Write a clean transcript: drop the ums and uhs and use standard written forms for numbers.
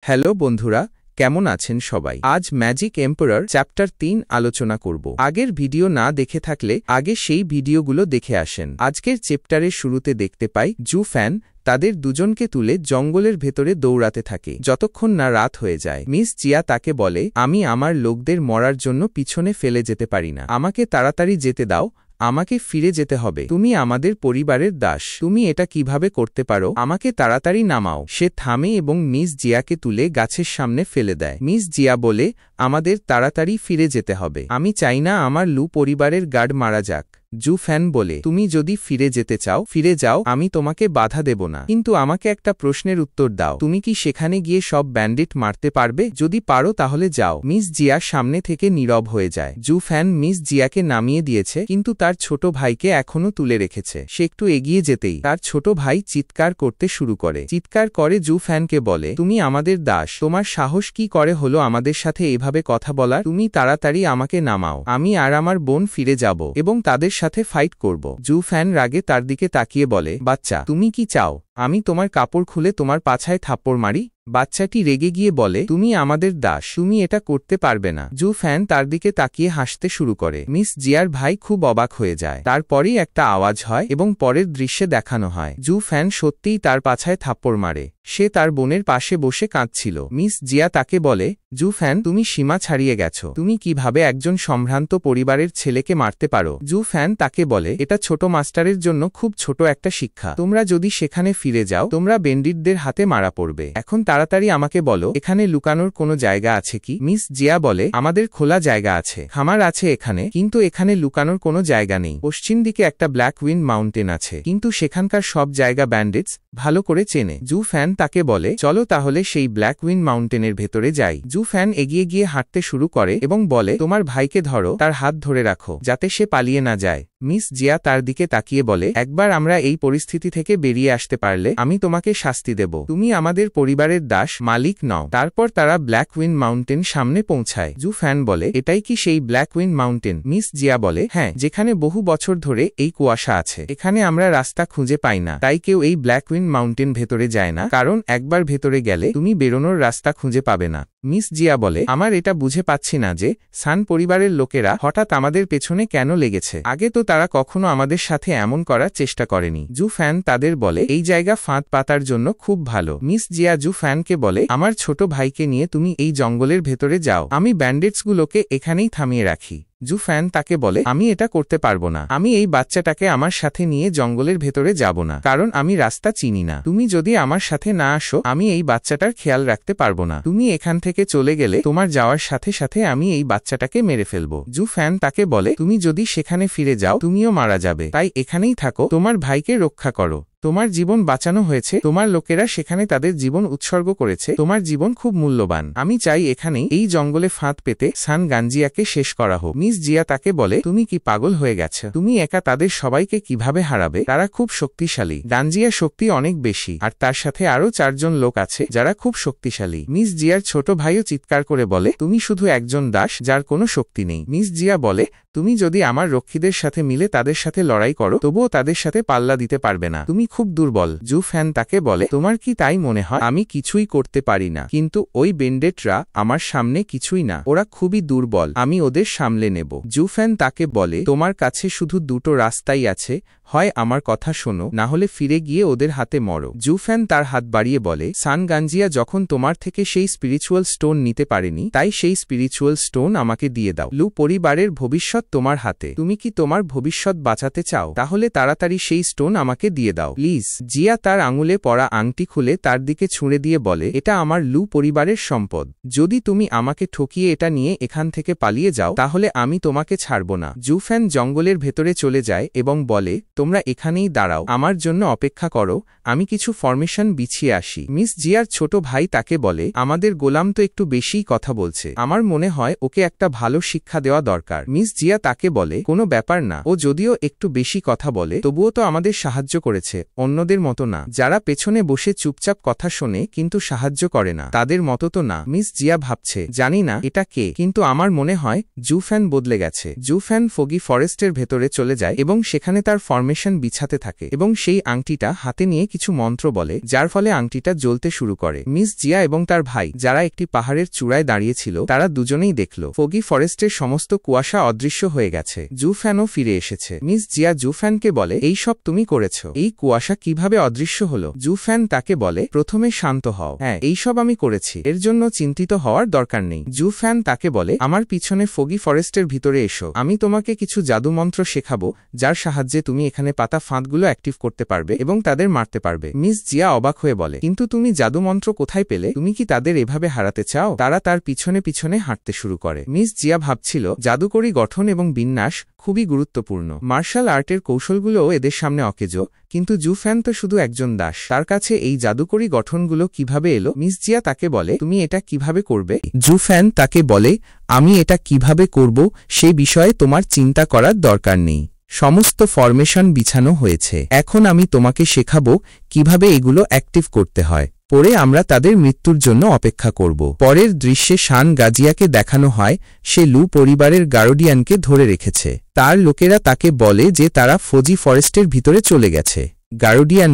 Hello বন্ধুরা, কেমন আছেন সবাই? আজ ম্যাজিক এম্পারার চ্যাপ্টার 3 আলোচনা করব। আগের ভিডিও না দেখে থাকলে আগে সেই ভিডিওগুলো দেখে আসেন। আজকের চ্যাপ্টারের শুরুতে দেখতে পাই জু ফ্যান তাদের দুজনকে তুলে জঙ্গলের ভেতরে দৌড়াতে থাকে যতক্ষণ না রাত হয়ে যায়। মিস জিয়া তাকে বলে, আমি আমার লোকদের মরার জন্য পিছনে ফেলে যেতে পারি না, আমাকে তাড়াতাড়ি যেতে দাও, আমাকে ফিরে যেতে হবে, তুমি আমাদের পরিবারের দাস, তুমি এটা কিভাবে করতে পারো, আমাকে তাড়াতাড়ি নামাও। সে থামে এবং মিস জিয়াকে তুলে গাছের সামনে ফেলে দেয়। মিস জিয়া বলে, আমাদের তাড়াতাড়ি ফিরে যেতে হবে, আমি চাই না আমার লু পরিবারের গার্ড মারা যাক। জু ফ্যান বলে, তুমি যদি ফিরে যেতে চাও ফিরে যাও, আমি তোমাকে বাধা দেব না, কিন্তু আমাকে একটা প্রশ্নের উত্তর দাও, তুমি কি সেখানে গিয়ে সব ব্যান্ডিট মারতে পারবে? যদি পারো তাহলে যাও। মিস জিয়া সামনে থেকে নীরব হয়ে যায়। জু ফ্যান মিস জিয়াকে নামিয়ে দিয়েছে, কিন্তু তার ছোট ভাইকে এখনো তুলে রেখেছে। সে একটু এগিয়ে যেতেই তার ছোট ভাই চিৎকার করতে শুরু করে। চিৎকার করে জু ফ্যানকে বলে, তুমি আমাদের দাস, তোমার সাহস কি করে হলো আমাদের সাথে এভাবে কথা বলার? তুমি তাড়াতাড়ি আমাকে নামাও, আমি আর আমার বোন ফিরে যাব এবং তাদের সাথে ফাইট করব। জু ফ্যান রাগে তার দিকে তাকিয়ে বলে, বাচ্চা, তুমি কি চাও আমি তোমার কাপড় খুলে তোমার পাছায় থাপ্পড় মারি? বাচ্চাটি রেগে গিয়ে বলে, তুমি আমাদের দাস, তুমি এটা করতে পারবে না। জু ফ্যান তার দিকে তাকিয়ে হাসতে শুরু করে। মিস জিয়ার ভাই খুব অবাক হয়ে যায়। তারপরেই একটা আওয়াজ হয় এবং পরের দৃশ্যে দেখানো হয় জু ফ্যান সত্যিই তার পাছায় থাপ্পড় মারে। সে তার বোনের পাশে বসে কাঁদছিল। মিস জিয়া তাকে বলে, জু ফ্যান, তুমি সীমা ছাড়িয়ে গেছো, তুমি কিভাবে একজন সম্ভ্রান্ত পরিবারের ছেলেকে মারতে পারো? জু ফ্যান তাকে বলে, এটা ছোট মাস্টারের জন্য খুব ছোট একটা শিক্ষা, তোমরা যদি সেখানে ফিরে যাও তোমরা বেন্ডিটদের হাতে মারা পড়বে। এখন তাড়াতাড়ি আমাকে বলো, এখানে লুকানোর কোনো জায়গা আছে কি? মিস জিয়া বলে, আমাদের খোলা জায়গা আছে, খামার আছে এখানে, কিন্তু এখানে লুকানোর কোনো জায়গা নেই। পশ্চিম দিকে একটা ব্ল্যাক উইন্ড মাউন্টেন আছে, কিন্তু সেখানকার সব জায়গা ব্যান্ডিটস ভালো করে চেনে। জু ফ্যান তাকে বলে, চলো তাহলে সেই ব্ল্যাক উইন্ড মাউন্টেনের ভেতরে যাই। জু ফ্যান এগিয়ে গিয়ে হাঁটতে শুরু করে এবং বলে, তোমার ভাইকে ধরো, তার হাত ধরে রাখো যাতে সে পালিয়ে না যায়। মিস জিয়া তার দিকে তাকিয়ে বলে, একবার আমরা এই পরিস্থিতি থেকে বেরিয়ে আসতে পারলে আমি তোমাকে শাস্তি দেব, তুমি আমাদের পরিবারের দাস, মালিক নও। তারপর তারা ব্ল্যাক উইন্ড মাউন্টেন সামনে পৌঁছায়। জু ফ্যান বলে, এটাই কি সেই black wind mountain? Miss Zia বলে, হ্যাঁ, যেখানে বহু বছর ধরে এই কুয়াশা আছে, এখানে আমরা রাস্তা খুঁজে পাই না, তাই কেউ এই ব্ল্যাক উইন্ড মাউন্টেন ভেতরে যায় না, কারণ একবার ভেতরে গেলে তুমি বেরোনোর রাস্তা খুঁজে পাবে না। মিস জিয়া বলে, আমার এটা বুঝে পাচ্ছি না যে সান পরিবারের লোকেরা হঠাৎ আমাদের পেছনে কেন লেগেছে, আগে তো তারা কখনো আমাদের সাথে এমন করার চেষ্টা করেনি। জু ফ্যান তাদের বলে, এই জায়গা ফাঁদ পাতার জন্য খুব ভালো। মিস জিয়া জু ফ্যানকে বলে, আমার ছোট ভাইকে নিয়ে তুমি এই জঙ্গলের ভেতরে যাও, আমি ব্যান্ডেটসগুলোকে এখানেই থামিয়ে রাখি। জু ফ্যান তাকে বলে, আমি এটা করতে পারবো না, আমি এই বাচ্চাটাকে আমার সাথে নিয়ে জঙ্গলের ভেতরে যাব না, কারণ আমি রাস্তা চিনি না, তুমি যদি আমার সাথে না আসো আমি এই বাচ্চাটার খেয়াল রাখতে পারবো না, তুমি এখান থেকে চলে গেলে তোমার যাওয়ার সাথে সাথে আমি এই বাচ্চাটাকে মেরে ফেলবো। জু ফ্যান তাকে বলে, তুমি যদি সেখানে ফিরে যাও তুমিও মারা যাবে, তাই এখানেই থাকো, তোমার ভাইকে রক্ষা করো, তোমার জীবন বাঁচানো হয়েছে, তোমার লোকেরা সেখানে তাদের জীবন উৎসর্গ করেছে, তোমার জীবন খুব মূল্যবান, আমি চাই এখানেই এই জঙ্গলে ফাঁদ পেতে সান গাঞ্জিয়াকে শেষ করা হোক। মিস জিয়া তাকে বলে, তুমি কি পাগল হয়ে গেছো? তুমি একা তাদের সবাইকে কিভাবে হারাবে? তারা খুব শক্তিশালী, গাঞ্জিয়া শক্তি অনেক বেশি, আর তার সাথে আরো 4 জন লোক আছে যারা খুব শক্তিশালী। মিস জিয়ার ছোট ভাইও চিৎকার করে বলে, তুমি শুধু একজন দাস যার কোনো শক্তি নেই। মিস জিয়া বলে, তুমি যদি আমার রক্ষীদের সাথে মিলে তাদের সাথে লড়াই করো তবুও তাদের সাথে পাল্লা দিতে পারবে না, তুমি খুব দুর্বল। জু ফ্যান তাকে বলে, তোমার কি তাই মনে হয় আমি কিছুই করতে পারি না? কিন্তু ওই বেন্ডেটরা আমার সামনে কিছুই না, ওরা খুবই দুর্বল, আমি ওদের সামলে নেব। জু ফ্যান তাকে বলে, তোমার কাছে শুধু দুটো রাস্তাই আছে, হয় আমার কথা শোনো, না হলে ফিরে গিয়ে ওদের হাতে মরো। জু ফ্যান তার হাত বাড়িয়ে বলে, সান গাঞ্জিয়া যখন তোমার থেকে সেই স্পিরিচুয়াল স্টোন নিতে পারেনি, তাই সেই স্পিরিচুয়াল স্টোন আমাকে দিয়ে দাও। লু পরিবারের ভবিষ্যৎ তোমার হাতে, তুমি কি তোমার ভবিষ্যৎ বাঁচাতে চাও? তাহলে তাড়াতাড়ি সেই স্টোন আমাকে দিয়ে দাও প্লিজ। জিয়া তার আঙুলে পরা আংটি খুলে তার দিকে ছুঁড়ে দিয়ে বলে, এটা আমার লু পরিবারের সম্পদ, যদি তুমি আমাকে ঠকিয়ে এটা নিয়ে এখান থেকে পালিয়ে যাও তাহলে আমি তোমাকে ছাড়ব না। জু ফ্যান জঙ্গলের ভেতরে চলে যায় এবং বলে, তোমরা এখানেই দাঁড়াও, আমার জন্য অপেক্ষা করো, আমি কিছু ফরমেশন বিছিয়ে আসি। মিস জিয়ার ছোট ভাই তাকে বলে, আমাদের গোলাম তো একটু বেশিই কথা বলছে, আমার মনে হয় ওকে একটা ভালো শিক্ষা দেওয়া দরকার। মিস জিয়া তাকে বলে, কোনো ব্যাপার না, ও যদিও একটু বেশি কথা বলে তবুও তো আমাদের সাহায্য করেছে, অন্যদের মতো না, যারা পেছনে বসে চুপচাপ কথা শোনে কিন্তু সাহায্য করে না, তাদের মতো তো না। মিস জিয়া ভাবছে, জানি না এটা কে, কিন্তু আমার মনে হয় জুফ্যান বদলে গেছে। জুফ্যান ফগি ফরেস্টের ভেতরে চলে যায় এবং সেখানে তার ফরমেশন বিছাতে থাকে এবং সেই আংটিটা হাতে নিয়ে কিছু মন্ত্র বলে, যার ফলে আংটিটা জ্বলতে শুরু করে। মিস জিয়া এবং তার ভাই, যারা একটি পাহাড়ের চূড়ায় দাঁড়িয়েছিল, তারা দুজনেই দেখল ফগি ফরেস্টের সমস্ত কুয়াশা অদৃশ্য হয়ে গেছে। জুফ্যানও ফিরে এসেছে। মিস জিয়া জুফ্যানকে বলে, এই সব তুমি করেছ, এই কুয়াশা কিভাবে অদৃশ্য হলো? জুফ্যান তাকে বলে, প্রথমে শান্ত হও। হ্যাঁ, এইসব আমি করেছি, এর জন্য চিন্তিত হওয়ার দরকার নেই। জুফ্যান তাকে বলে, আমার পিছনে ফগি ফরেস্টের ভিতরে এসো, আমি তোমাকে কিছু জাদুমন্ত্র শেখাবো, যার সাহায্যে তুমি এখানে পাতা ফাঁদগুলো অ্যাক্টিভ করতে পারবে এবং তাদের মারতে পারবে। মিস জিয়া অবাক হয়ে বলে, কিন্তু তুমি জাদুমন্ত্র কোথায় পেলে? তুমি কি তাদের এভাবে হারাতে চাও? তারা তার পিছনে পিছনে হাঁটতে শুরু করে। মিস জিয়া ভাবছিল, জাদুকরী গঠন এবং বিন্যাস খুবই গুরুত্বপূর্ণ। মার্শাল আর্টের কৌশলগুলোও এদের সামনে অকেজো, কিন্তু জুফ্যান তো শুধু একজন দাস, তার কাছে এই জাদুকরী গঠনগুলো কিভাবে এলো? মিস জিয়া তাকে বলে, তুমি এটা কিভাবে করবে? জুফ্যান তাকে বলে, আমি এটা কিভাবে করব সে বিষয়ে তোমার চিন্তা করার দরকার নেই, সমস্ত ফরমেশন বিছানো হয়েছে, এখন আমি তোমাকে শেখাবো কিভাবে এগুলো অ্যাক্টিভ করতে হয়, পরে আমরা তাদের মৃত্যুর জন্য অপেক্ষা করব। পরের দৃশ্যে শান গাজিয়াকে দেখানো হয়, সে লু পরিবারের গার্ডিয়ানকে ধরে রেখেছে। তার লোকেরা তাকে বলে যে তারা ফজি ফরেস্টের ভিতরে চলে গেছে। গার্ডিয়ান